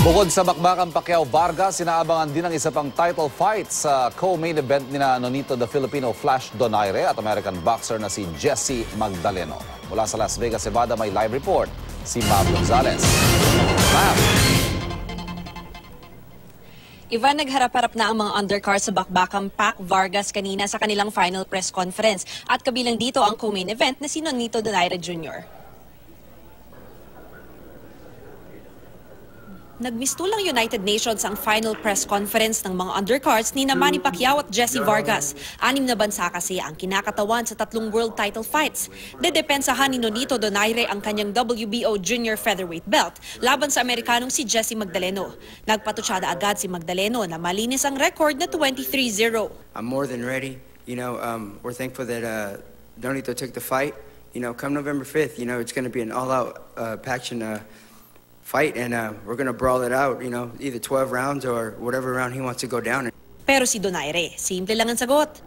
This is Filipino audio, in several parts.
Bukod sa bakbakang Pacquiao-Vargas, sinaabangan din ang isa pang title fight sa co-main event nina Nonito the Filipino Flash Donaire at American boxer na si Jesse Magdaleno. Mula sa Las Vegas, Nevada, may live report si Mav Gonzalez. Mav! Ivan, nagharap-harap na ang mga undercards sa bakbakang Pac-Vargas kanina sa kanilang final press conference. At kabilang dito ang co-main event na si Nonito Donaire Jr. Nagmistulang United Nations ang final press conference ng mga undercards ni Manny Pacquiao at Jesse Vargas. 6 na bansa kasi ang kinakatawan sa 3 world title fights. Dedepensahan ni Nonito Donaire ang kanyang WBO junior featherweight belt laban sa Amerikanong si Jesse Magdaleno. Nagpatutsada agad si Magdaleno na malinis ang record na 23-0. I'm more than ready. We're thankful that Nonito took the fight. Come November 5th, it's going to be an all-out passion fight, and we're gonna brawl it out, either 12 rounds or whatever round he wants to go down. Pero si Donaire, simple lang ang sagot.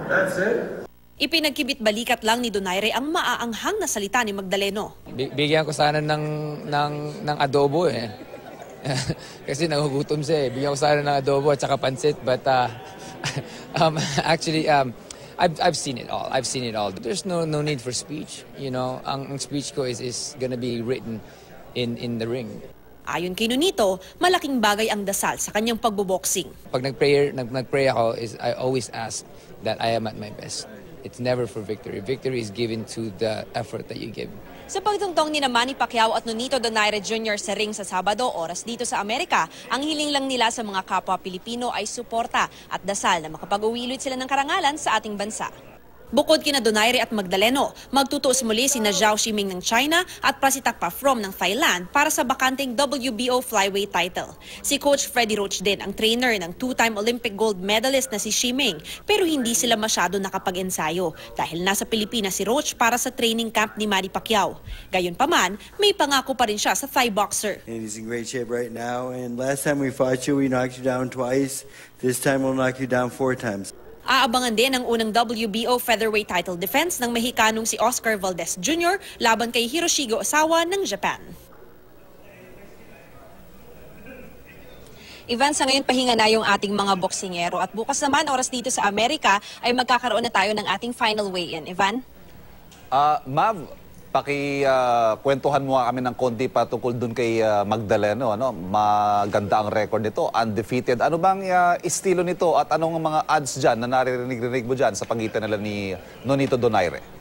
That's it? Ipinagkibit balikat lang ni Donaire ang maaanghang na salita ni Magdaleno. Bigyan ko sana ng adobo eh. Kasi nagugutom siya eh. Bigyan ko sana ng adobo at saka pansit, but actually, I've seen it all. I've seen it all. There's no need for speech. Ang speech ko is gonna be written in the ring. Ayon kay Nonito, malaking bagay ang dasal sa kanyang pagboboxing. Pag nagpray ako, I always ask that I am at my best. It's never for victory. Victory is given to the effort that you give. Sa pagtungtong ni Manny Pacquiao at Nonito Donaire Jr. sa ring sa Sabado, oras dito sa Amerika, ang hiling lang nila sa mga kapwa Pilipino ay suporta at dasal na makapag-uwilot sila ng karangalan sa ating bansa. Bukod kina Donaire at Magdaleno, magtutuos muli si Zhao Shiming ng China at Prasitakpa From ng Thailand para sa bakanting WBO flyweight title. Si Coach Freddie Roach din ang trainer ng 2-time Olympic gold medalist na si Shiming, pero hindi sila masyado nakapag-ensayo dahil nasa Pilipinas si Roach para sa training camp ni Manny Pacquiao. Gayunpaman, may pangako pa rin siya sa Thai boxer. And he's in great shape right now, and last time we fought you, we knocked you down twice. This time we'll knock you down 4 times. Aabangan din ang unang WBO featherweight title defense ng Mexicanong si Oscar Valdez Jr. laban kay Hiroshige Osawa ng Japan. Ivan, sa ngayon pahinga na yung ating mga boksingero at bukas naman oras dito sa Amerika ay magkakaroon na tayo ng ating final weigh-in. Ivan? Mav, kwentuhan mo kami ng konti patungkol dun kay Magdaleno. Maganda ang record nito, undefeated. Ano bang estilo nito at anong mga odds dyan na naririnig mo dyan sa pagitan nila ni Nonito Donaire?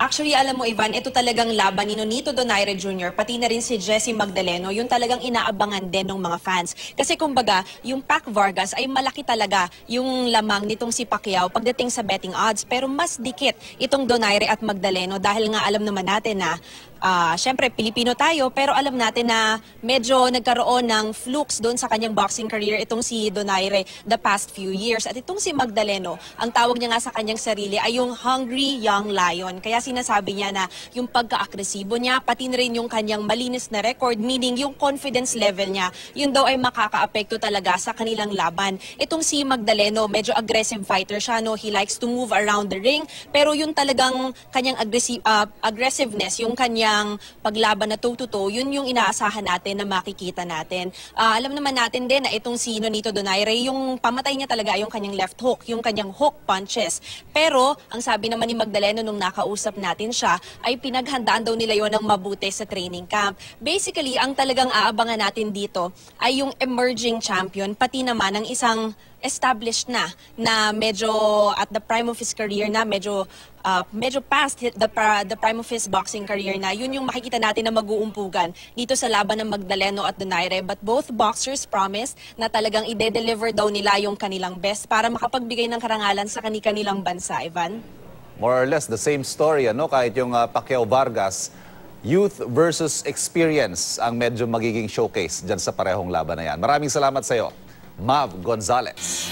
Actually, alam mo Ivan, ito talagang laban ni Nonito Donaire Jr. pati na rin si Jesse Magdaleno, yung talagang inaabangan din ng mga fans. Kasi kumbaga, yung Pac-Vargas ay malaki talaga yung lamang nitong si Pacquiao pagdating sa betting odds. Pero mas dikit itong Donaire at Magdaleno dahil nga alam naman natin na syempre, Pilipino tayo, pero alam natin na medyo nagkaroon ng flukes doon sa kanyang boxing career itong si Donaire the past few years. At itong si Magdaleno, ang tawag niya nga sa kanyang sarili ay yung hungry young lion. Kaya sinasabi niya na yung pagka-agresibo niya, pati na rin yung kanyang malinis na record, meaning yung confidence level niya, yun daw ay makaka-apekto talaga sa kanilang laban. Itong si Magdaleno, medyo aggressive fighter siya, no? He likes to move around the ring, pero yung talagang kanyang aggressiveness, yung kanyang paglaban na toe-to-toe, yun yung inaasahan natin na makikita natin. Alam naman natin din na itong si Nonito Donaire, yung pamatay niya talaga yung kanyang left hook, yung kanyang hook punches. Pero, ang sabi naman ni Magdaleno nung nakausap natin siya, ay pinaghandaan daw nila yon ng mabuti sa training camp. Basically, ang talagang aabangan natin dito ay yung emerging champion, pati naman ang isang established na medyo at the prime of his career na, medyo past the prime of his boxing career na. Yun yung makikita natin na mag-uumpugan dito sa laban ng Magdaleno at Donaire. But both boxers promise na talagang ide-deliver daw nila yung kanilang best para makapagbigay ng karangalan sa kanilang bansa, Ivan. More or less the same story, kahit yung Pacquiao-Vargas, youth versus experience ang medyo magiging showcase dyan sa parehong laban na yan. Maraming salamat sa iyo, Mav Gonzalez.